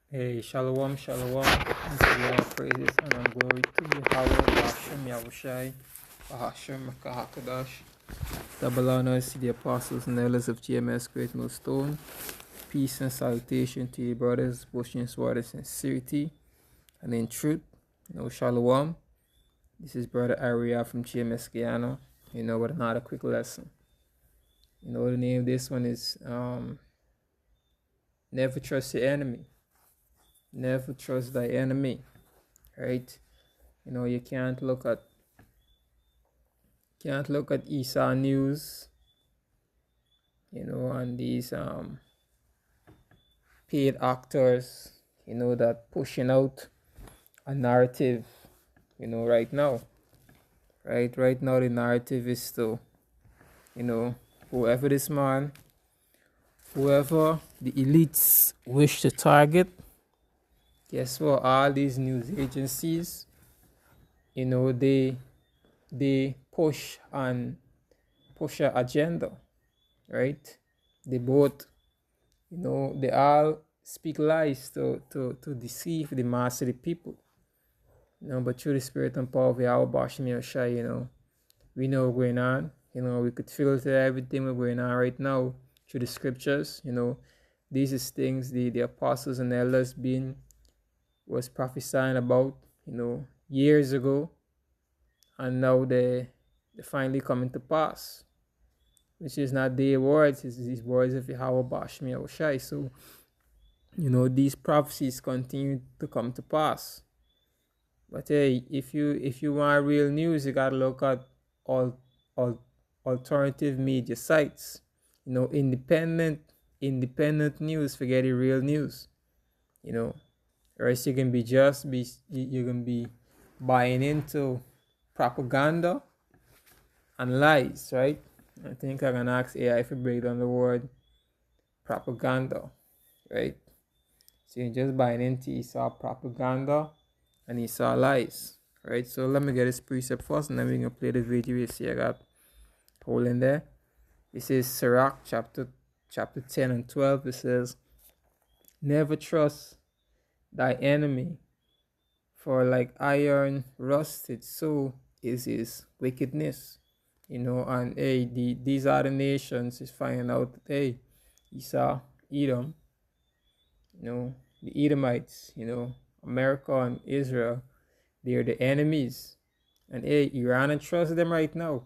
Hey, shalom, shalom. And to all praises and glory to Yahweh, Bashem, Yahushai, Bahashem, Makahakadash. Double honors to the apostles and elders of GMS Great Millstone. Peace and salutation to your brothers, wishing sword in sincerity and in truth. Shalom. This is Brother Aria from GMS Guyana. With another quick lesson. The name of this one is Never Trust Your Enemy. Never trust thy enemy, right? You can't look at Esau News, and these paid actors, that pushing out a narrative, right now. Right now the narrative is to, whoever this man, whoever the elites wish to target, guess what? All these news agencies, they push an agenda, right? They both, they all speak lies to deceive the mass of the people. But through the spirit and power of Yahweh Bashem Yahushai, we know what's going on. We could filter everything that's going on right now through the scriptures. These is things the apostles and elders was prophesying about, years ago, and now they finally coming to pass, which is not their words, it's these words of Yahweh Bashem Yahushai. So, these prophecies continue to come to pass. But hey, if you want real news, you gotta look at all alternative media sites. Independent news, forget the real news. Or else you can be buying into propaganda and lies, right? I think I can ask AI if you break down the word propaganda, right? So you're just buying into Esau propaganda and Esau lies, right? So let me get this precept first, and then we're gonna play the video. You see I got hole in there. This is Sirach chapter 10 and 12. It says, never trust thy enemy, for like iron rusted, so is his wickedness. And hey, these other nations is finding out that, hey, Esau, Edom, the Edomites, America and Israel, they're the enemies. And hey, Iran and trust them right now.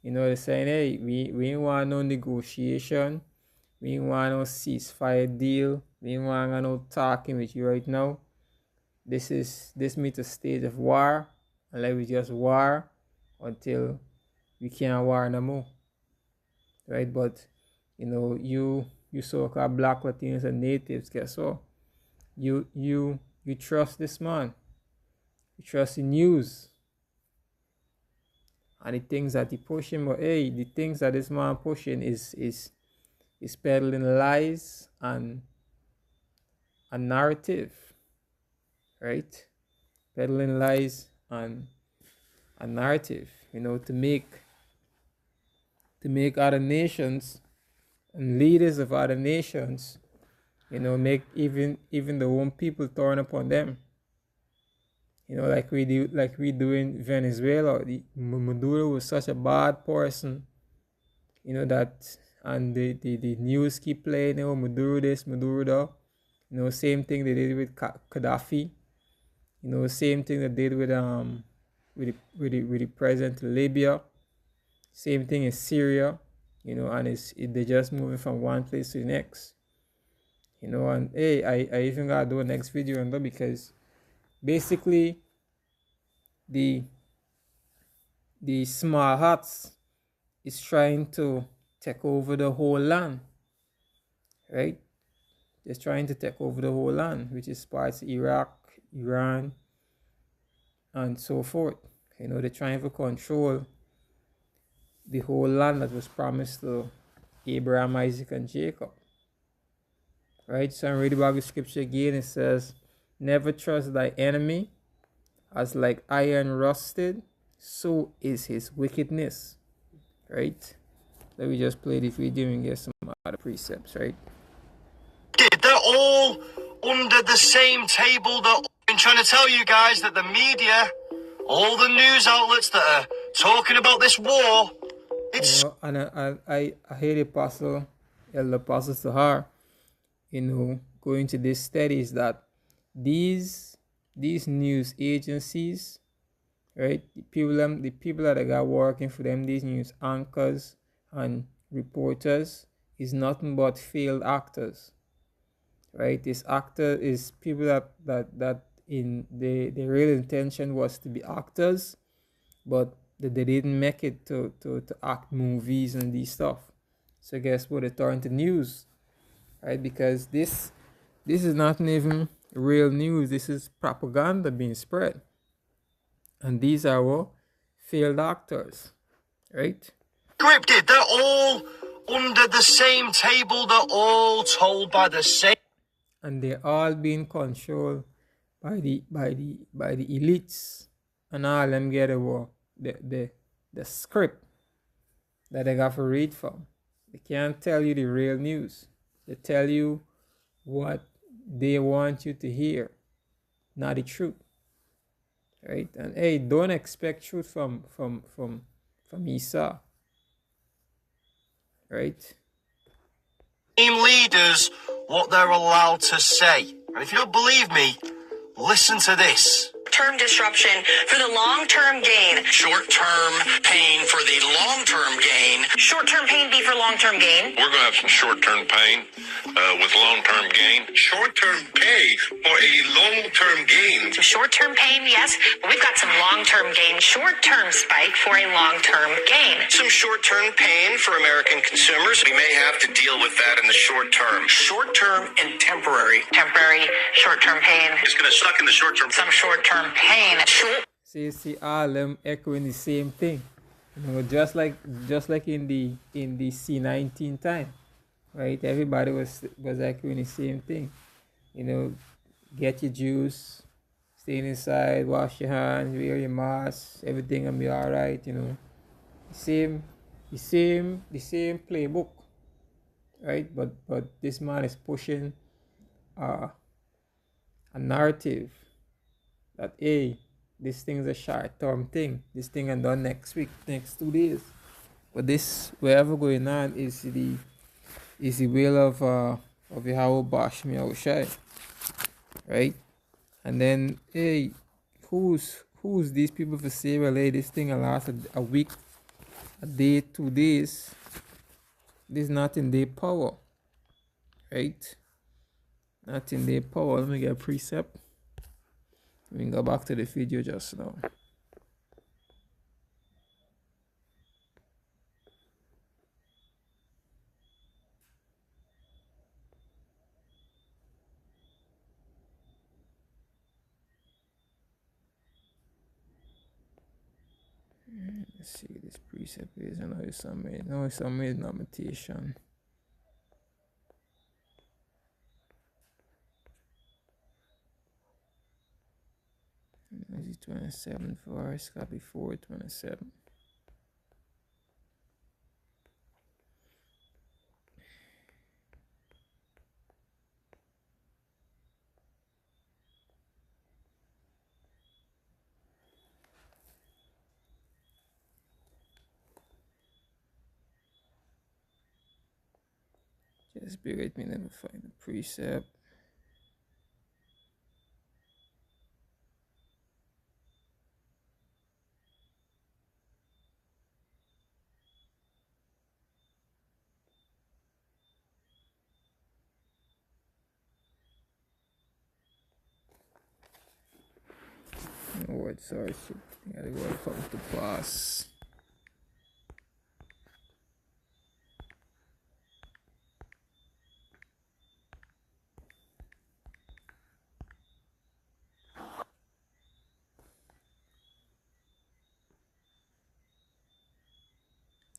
They're saying, hey, we ain't want no negotiation. We ain't want no ceasefire deal. We ain't want no talking with you right now. This meets a stage of war, and like we just war until we can't war no more, right? But you so-called Black Latinos and natives, guess what? You trust this man. You trust the news and the things that he pushing. But hey, the things that this man pushing is peddling lies and a narrative, right? Peddling lies and a narrative, to make other nations and leaders of other nations, make even the own people turn upon them. Like we do in Venezuela. Maduro was such a bad person, that, and the news keep playing, Maduro this, Maduro that. Same thing they did with Gaddafi. Same thing they did with the president of Libya. Same thing in Syria. And they just moving from one place to the next. And hey, I even gotta do a next video on that, because basically the small hats is trying to take over the whole land, right? They're trying to take over the whole land, which is parts of Iraq, Iran, and so forth. They're trying to control the whole land that was promised to Abraham, Isaac, and Jacob. Right? So I'm reading about the scripture again. It says, never trust thy enemy, as like iron rusted, so is his wickedness. Right? Let me just play this video and get some other precepts, right? They're all under the same table that I've been trying to tell you guys that the media, all the news outlets that are talking about this war, it's... And I hear the apostle, Elder Apostle Sahar, going to these studies that these news agencies, right, the people that got working for them, these news anchors and reporters, is nothing but failed actors, right? This actor is people that in the real intention was to be actors, but they didn't make it to act movies and these stuff. So guess what? They turn to news, right? Because this is not even real news. This is propaganda being spread, and these are what failed actors, right? Scripted. They're all under the same table. They're all told by the same, and they're all being controlled by the elites, and all them get the script that they got to read from. They can't tell you the real news. They tell you what they want you to hear, not the truth, right? And hey, don't expect truth from Esau, right? leaders what they're allowed to say. And if you don't believe me, listen to this. Term disruption for the long-term gain. Short-term pain for the long-term gain. Short-term pain be for long-term gain. We're going to have some short-term pain with long-term gain. Short-term pay for a long-term gain. Short-term pain, yes, but we've got some long-term gain. Short-term spike for a long-term gain. Some short-term pain for American consumers. We may have to deal with that in the short term. Short-term and temporary. Temporary, short-term pain. It's going to suck in the short term. Some short-term pain. See all them echoing the same thing, just like in the C19 time, right? Everybody was echoing the same thing, get your juice, stay inside, wash your hands, wear your mask, everything will be all right, the same playbook, right? But this man is pushing a narrative that, hey, this thing's a short-term thing. This thing and done next week, next 2 days. But this, wherever going on, is the will of Yahweh Bashem Yahushai, right? And then, hey, who's these people for say, well, hey, this thing will last a week, a day, 2 days? This is not in their power, right? Not in their power. Let me get a precept. We can go back to the video just now. Let's see this precept is. I know it's some notation. Is it 27 for us? Copy 427. Just bear with me, let me find the precept. Lord, sorry, shit. I gotta go and come to pass.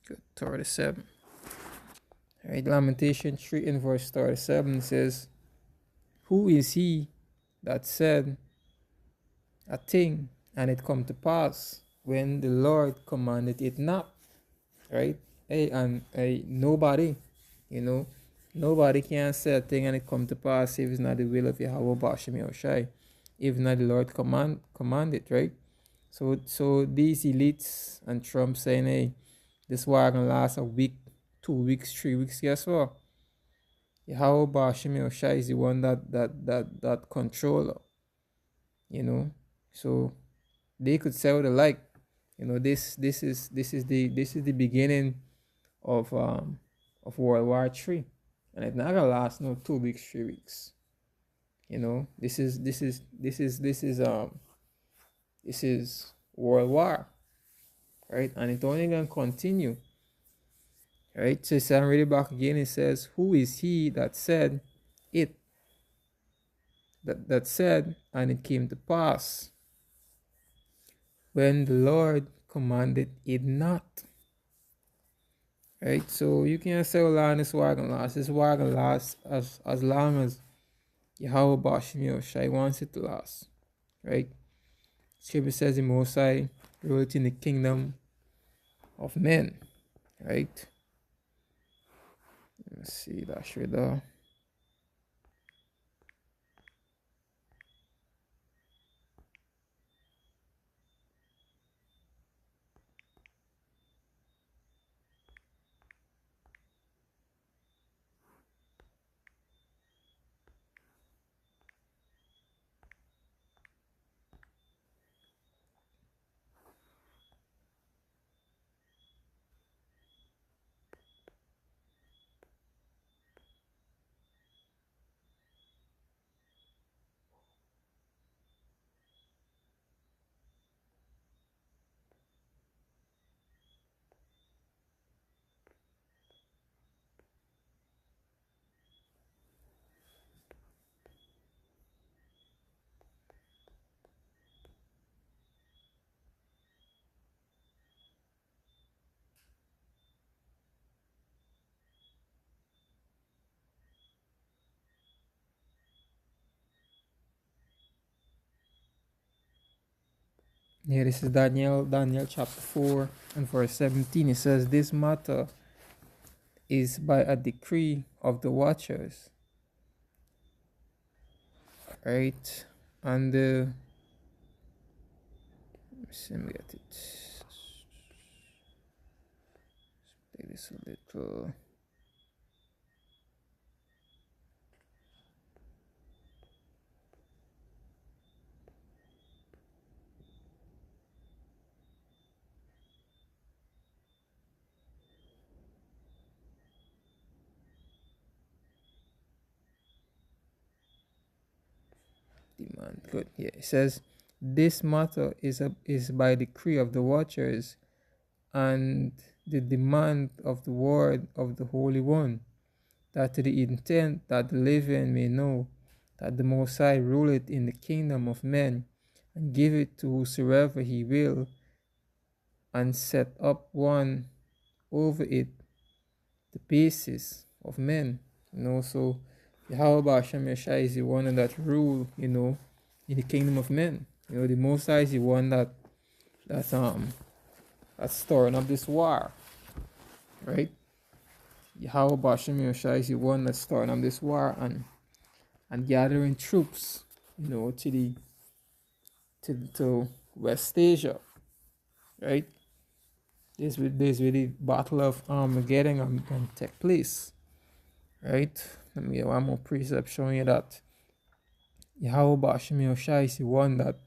Good, 37. Alright, Lamentation 3 in verse 37 says, who is he that said a thing and it come to pass when the Lord commanded it not, right? Hey, and nobody, Nobody can say a thing and it come to pass if it's not the will of Yahweh Bashem Yahushai, if not the Lord command it, right? So these elites and Trump saying, hey, this war gonna last a week, 2 weeks, 3 weeks. Guess what? Yahweh Bashem Yahushai is the one that controller, you know. So they could say what they like, you know. This is the beginning of World War III, and it's not gonna last no 2 weeks, 3 weeks. You know, this is World War, right? And it's only gonna continue, right? So I'm really back again. It says, "Who is he that said it? That said, and it came to pass when the Lord commanded it not." Right? So you can't say how long this war gonna last. This war gonna last as long as Yahweh Bashem Yahushai wants it to last. Right? Scripture says the Most High ruled in the kingdom of men. Right? Let's see that straight there. Yeah, this is Daniel chapter 4 and verse 17. It says, "This matter is by a decree of the watchers." Right? And let me get it. Let's take this a little. Demand. Good. Yeah, it says, "This matter is by decree of the watchers and the demand of the word of the Holy One, that to the intent that the living may know that the Most High ruleth in the kingdom of men, and give it to whosoever he will, and set up one over it the basis of men." You know, so Yahweh Bashem Yahushai is the one that rule, you know, in the kingdom of men. You know, the Most High is the one that's stirring up this war, right? Yahweh Bashem Yahushai is the one that's stirring up this war and gathering troops, you know, to West Asia, right? This where the Battle of Armageddon and take place, right? Let me get one more precept showing you that Yahweh Bashem Yahushai is the one that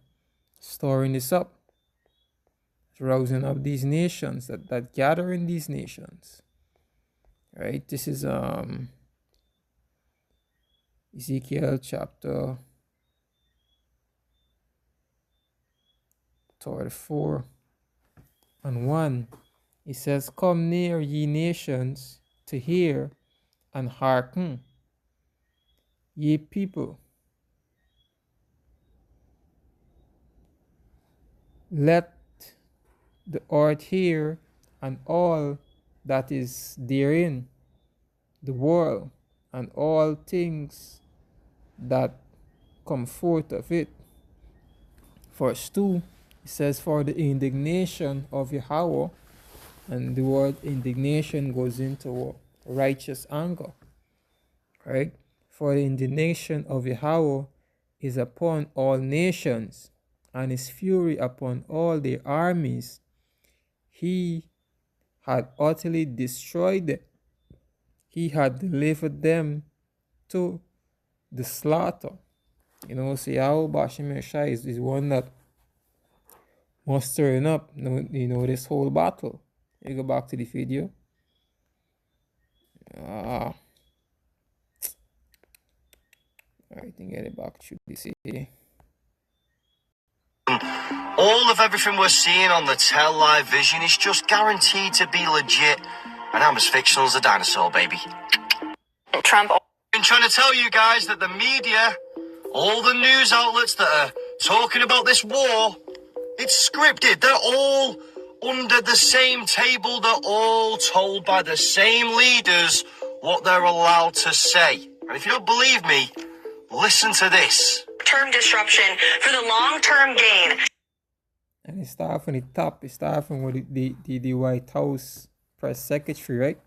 storing this up, rousing up these nations, that gathering these nations, right? This is Ezekiel chapter 34 and 1. It says, "Come near, ye nations, to hear, and hearken, ye people. Let the earth hear, and all that is therein, the world, and all things that come forth of it." Verse 2, it says, "For the indignation of Yahweh," and the word indignation goes into righteous anger, right? For the indignation of Yahweh is upon all nations, and his fury upon all their armies. He had utterly destroyed them. He had delivered them to the slaughter. So Yahweh Bashim Yeshai is one that mustering up, this whole battle. You go back to the video. I think get it back to this here. All of everything we're seeing on the Tell Live Vision is just guaranteed to be legit. And I'm as fictional as a dinosaur, baby. Trump. I've been trying to tell you guys that the media, all the news outlets that are talking about this war, it's scripted. They're all under the same table. They're all told by the same leaders what they're allowed to say. And if you don't believe me, listen to this. Term disruption for the long-term gain. And it starts from the top. It starts from the White House press secretary, right?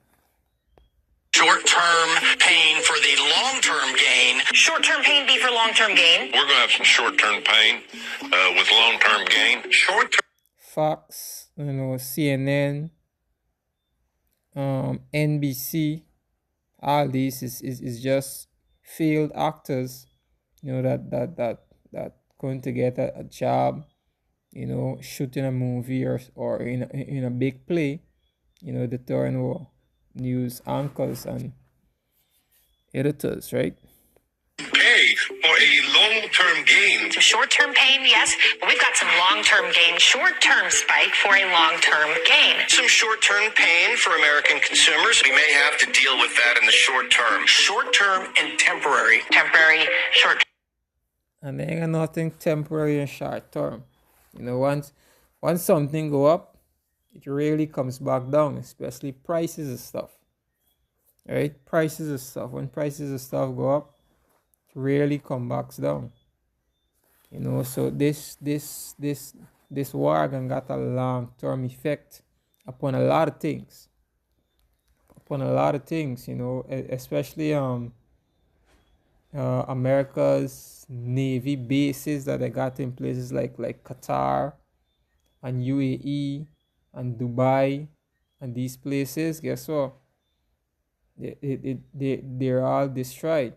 Short-term pain for the long-term gain. Short-term pain be for long-term gain. We're going to have some short-term pain with long-term gain. Short-term. Fox, CNN, NBC, all these is just failed actors, that going to get a job, shooting a movie or in a big play, the turn news anchors and editors, right? Pay for a long-term gain. Some short-term pain, yes, but we've got some long-term gain. Short-term spike for a long-term gain. Some short-term pain for American consumers. We may have to deal with that in the short term. Short-term and temporary. Temporary, short. And there ain't nothing temporary and short term. Once something go up, it really comes back down, especially prices of stuff. Right? Prices of stuff. When prices of stuff go up, it really come back down. So this war got a long-term effect upon a lot of things. Especially America's Navy bases that they got in places like Qatar and UAE and Dubai and these places. Guess what? They're all destroyed,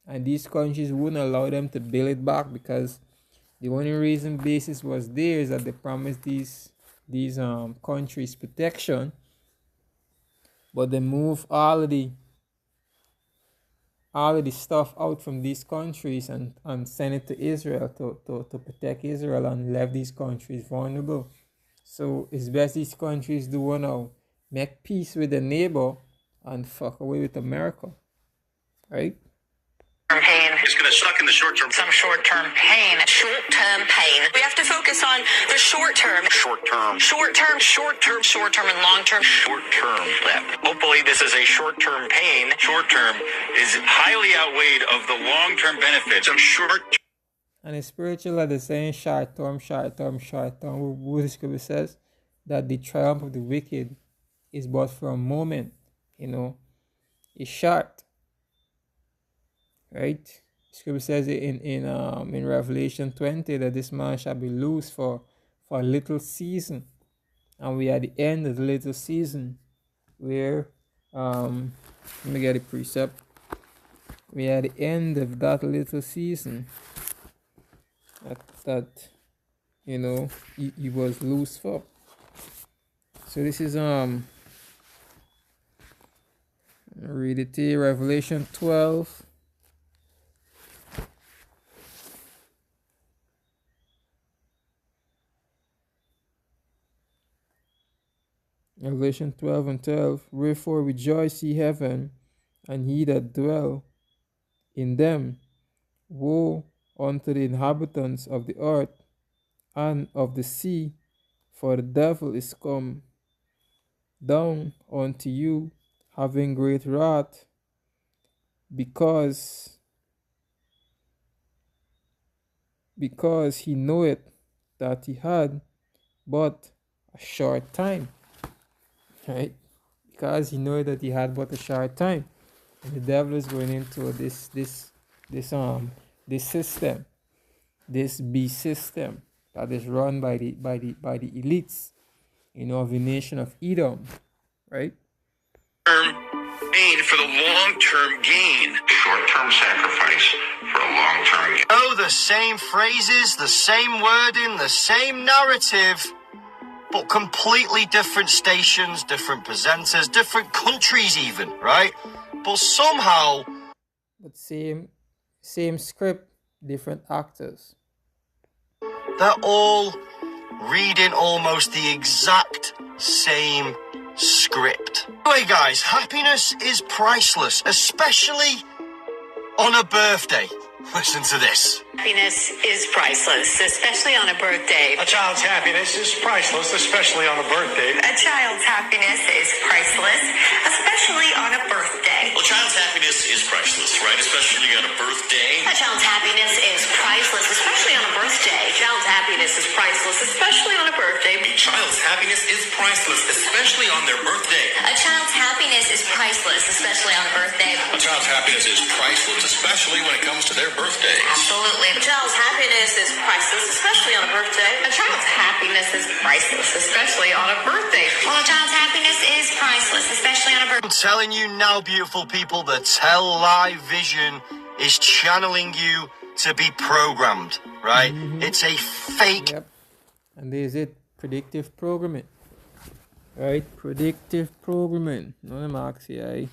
and these countries wouldn't allow them to build it back because the only reason bases was there is that they promised these countries protection, but they move all of the stuff out from these countries and send it to Israel to protect Israel and left these countries vulnerable. So it's best these countries do now make peace with their neighbor and fuck away with America, right? Pain. It's going to suck in the short term. Some short-term pain. Short-term pain. We have to focus on the short-term. Short-term. Short-term, short-term, short-term, and long-term. Short-term. Hopefully this is a short-term pain. Short-term is highly outweighed of the long-term benefits of short. And the spiritual are the same short-term. What the scripture says that the triumph of the wicked is but for a moment. It's short. Right? Scripture says it in Revelation 20 that this man shall be loose for a little season. And we are at the end of the little season where let me get a precept. We are at the end of that little season that he was loose for. So this is read it here, Revelation 12. Revelation 12 and 12. Wherefore rejoice ye heaven, and ye that dwell in them. Woe unto the inhabitants of the earth and of the sea, for the devil is come down unto you, having great wrath, because he knoweth that he had but a short time. Right? Because he knew that he had but a short time. And the devil is going into this system, this beast system that is run by the elites, of the nation of Edom, right? Pain for the long-term gain. Short-term sacrifice for a long-term gain. Oh, the same phrases, the same wording, the same narrative, but completely different stations, different presenters, different countries even, right? But somehow... But same script, different actors. They're all reading almost the exact same script. Anyway, guys, happiness is priceless, especially on a birthday. Listen to this. Happiness is priceless, especially on a birthday. A child's happiness is priceless, especially on a birthday. A child's happiness is priceless, especially on a birthday. Well, child's happiness is priceless, right? Especially on a birthday. A child's happiness is priceless, especially on a birthday. A child's happiness is priceless, especially on a birthday. A child's happiness is priceless, especially on their birthday. A child's happiness is priceless, especially on a birthday. A child's happiness is priceless, especially when it comes to their birthday. Absolutely. A child's happiness is priceless, especially on a birthday. A child's happiness is priceless, especially on a birthday. Well, a child's happiness is priceless, especially on a birthday. I'm telling you now, beautiful people, the Tell Live Vision is channeling you to be programmed, right? It's a fake. Yep. And there's it, predictive programming. Right? Predictive programming. No, I'm asking,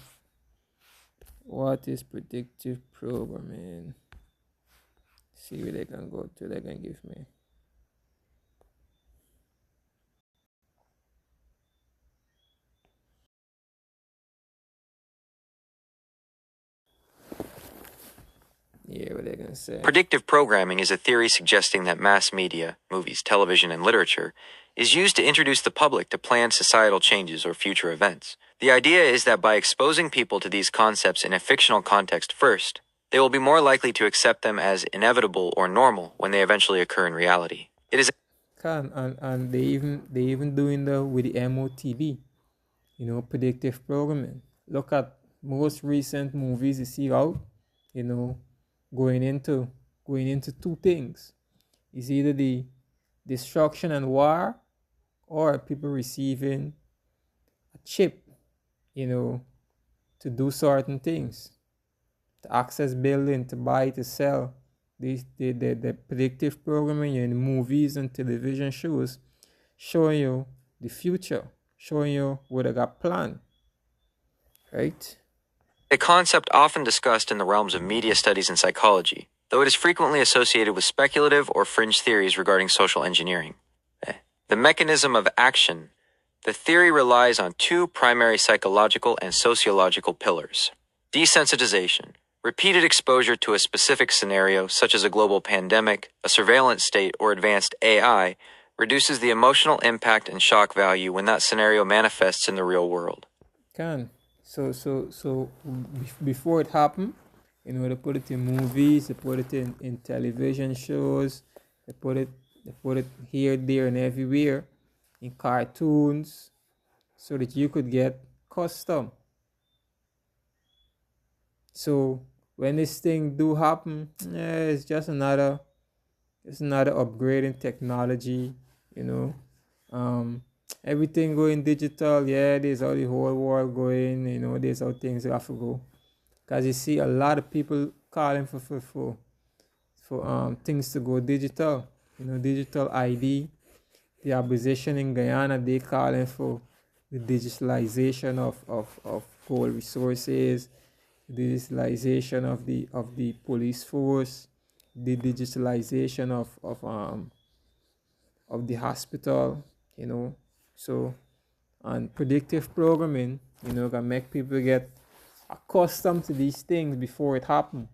what is predictive programming? See where they can go to, they can give me. Yeah, what they can say. Predictive programming is a theory suggesting that mass media, movies, television, and literature, is used to introduce the public to planned societal changes or future events. The idea is that by exposing people to these concepts in a fictional context first, they will be more likely to accept them as inevitable or normal when they eventually occur in reality. It is and they even doing the with the MOTB, predictive programming. Look at most recent movies you see out, going into two things. It's either the destruction and war, or people receiving a chip, to do certain things, to access building, to buy, to sell. The predictive programming in movies and television shows showing you the future, showing you what I got planned, right? a concept often discussed in the realms of media studies and psychology, though it is frequently associated with speculative or fringe theories regarding social engineering. The mechanism of action. The theory relies on two primary psychological and sociological pillars. Desensitization. Repeated exposure to a specific scenario, such as a global pandemic, a surveillance state, or advanced AI, reduces the emotional impact and shock value when that scenario manifests in the real world. So before it happened, they put it in movies, they put it in television shows, they put it here, there, and everywhere, in cartoons, so that you could get custom. So when this thing do happen, it's just another upgrade in technology, everything going digital. There's how the whole world going, there's how things have to go. Because you see a lot of people calling for things to go digital, digital ID. The opposition in Guyana, they calling for the digitalization of gold resources, the digitalization of the police force, the digitalization of the hospital, So, and predictive programming, can make people get accustomed to these things before it happens,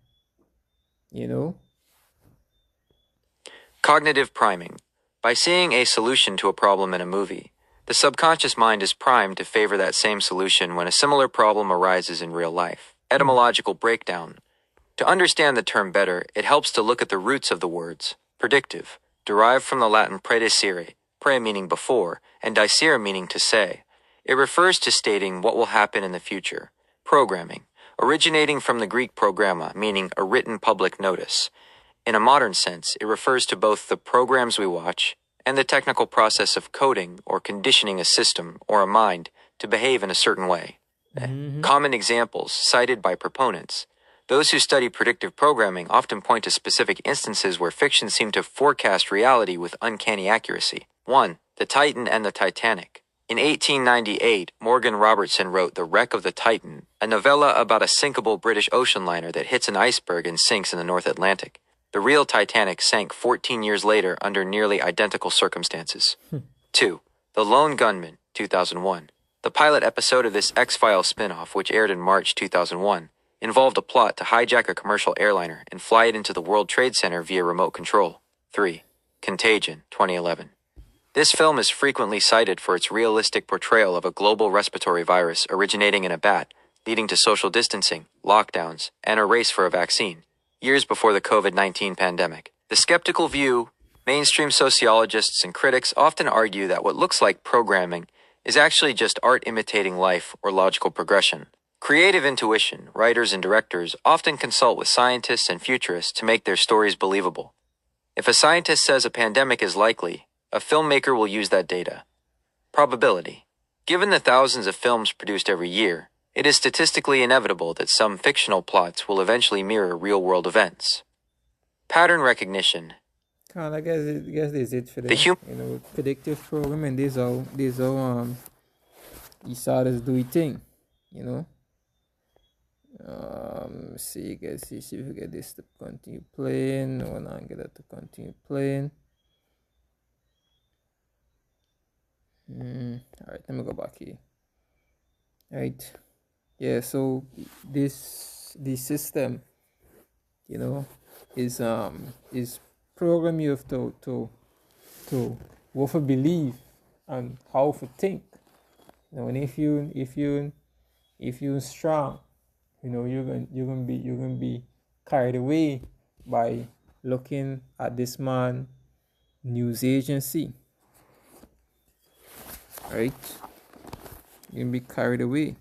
Cognitive priming. By seeing a solution to a problem in a movie, the subconscious mind is primed to favor that same solution when a similar problem arises in real life. Etymological breakdown. To understand the term better, it helps to look at the roots of the words. Predictive, derived from the Latin predicere, pre meaning before, and dicere meaning to say. It refers to stating what will happen in the future. Programming, originating from the Greek programma, meaning a written public notice. In a modern sense, it refers to both the programs we watch and the technical process of coding or conditioning a system or a mind to behave in a certain way. Common examples cited by proponents. Those who study predictive programming often point to specific instances where fiction seemed to forecast reality with uncanny accuracy. 1. The Titan and the Titanic. In 1898, Morgan Robertson wrote The Wreck of the Titan, a novella about a sinkable British ocean liner that hits an iceberg and sinks in the North Atlantic. The real Titanic sank 14 years later under nearly identical circumstances. 2. The Lone Gunman, 2001. The pilot episode of this X-Files spin-off, which aired in March 2001, involved a plot to hijack a commercial airliner and fly it into the World Trade Center via remote control. 3. Contagion, 2011. This film is frequently cited for its realistic portrayal of a global respiratory virus originating in a bat, leading to social distancing, lockdowns, and a race for a vaccine, years before the COVID-19 pandemic. The skeptical view, mainstream sociologists and critics often argue that what looks like programming is actually just art imitating life or logical progression. Creative intuition, writers and directors often consult with scientists and futurists to make their stories believable. If a scientist says a pandemic is likely, a filmmaker will use that data. Probability. Given the thousands of films produced every year, it is statistically inevitable that some fictional plots will eventually mirror real-world events. Pattern recognition. I guess that's it for them. Predictive programming. These are starters do it thing. See if we get this to continue playing. No, not get that to continue playing. Alright, let me go back here. Right. Yeah, so the system, is program you have to what to believe and how to think. And if you strong, you're gonna be carried away by looking at this man news agency. Right? You're gonna be carried away.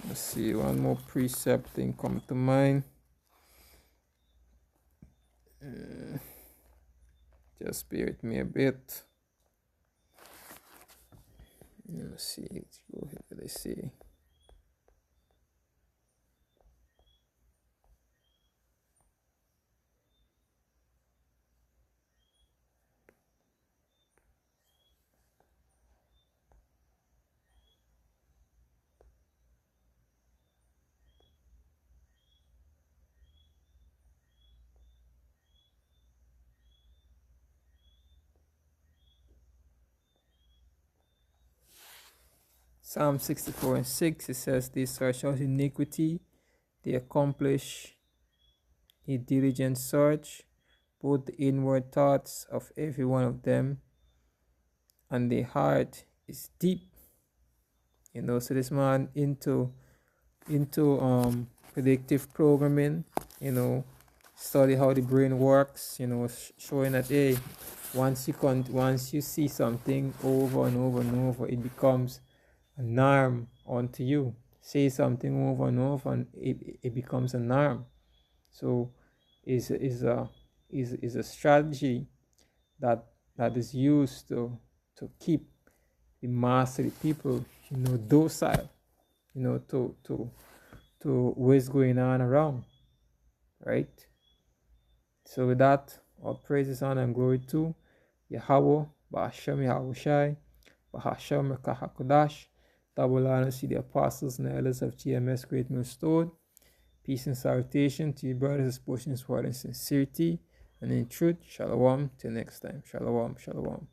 Let's see, one more precept thing come to mind. Just bear with me a bit. Let's see, let's go ahead. Let's see. Psalm 64:6, it says, "They search out iniquity, they accomplish a diligent search, both the inward thoughts of every one of them, and their heart is deep." So this man into predictive programming, study how the brain works, showing that once you see something over and over and over, it becomes a norm onto you. Say something over and over and it becomes a norm. So is a strategy that is used to keep the mass of the people docile, to what's going on around, right? So with that, all praises, honor, and glory to Yahweh, Ba'ashem Yahushai, Bahashem Kahakodash, double honor to the apostles and elders of GMS Great Millstone. Peace and salutation to you brothers, exposing word and sincerity, and in truth, shalom. Till next time, shalom, shalom.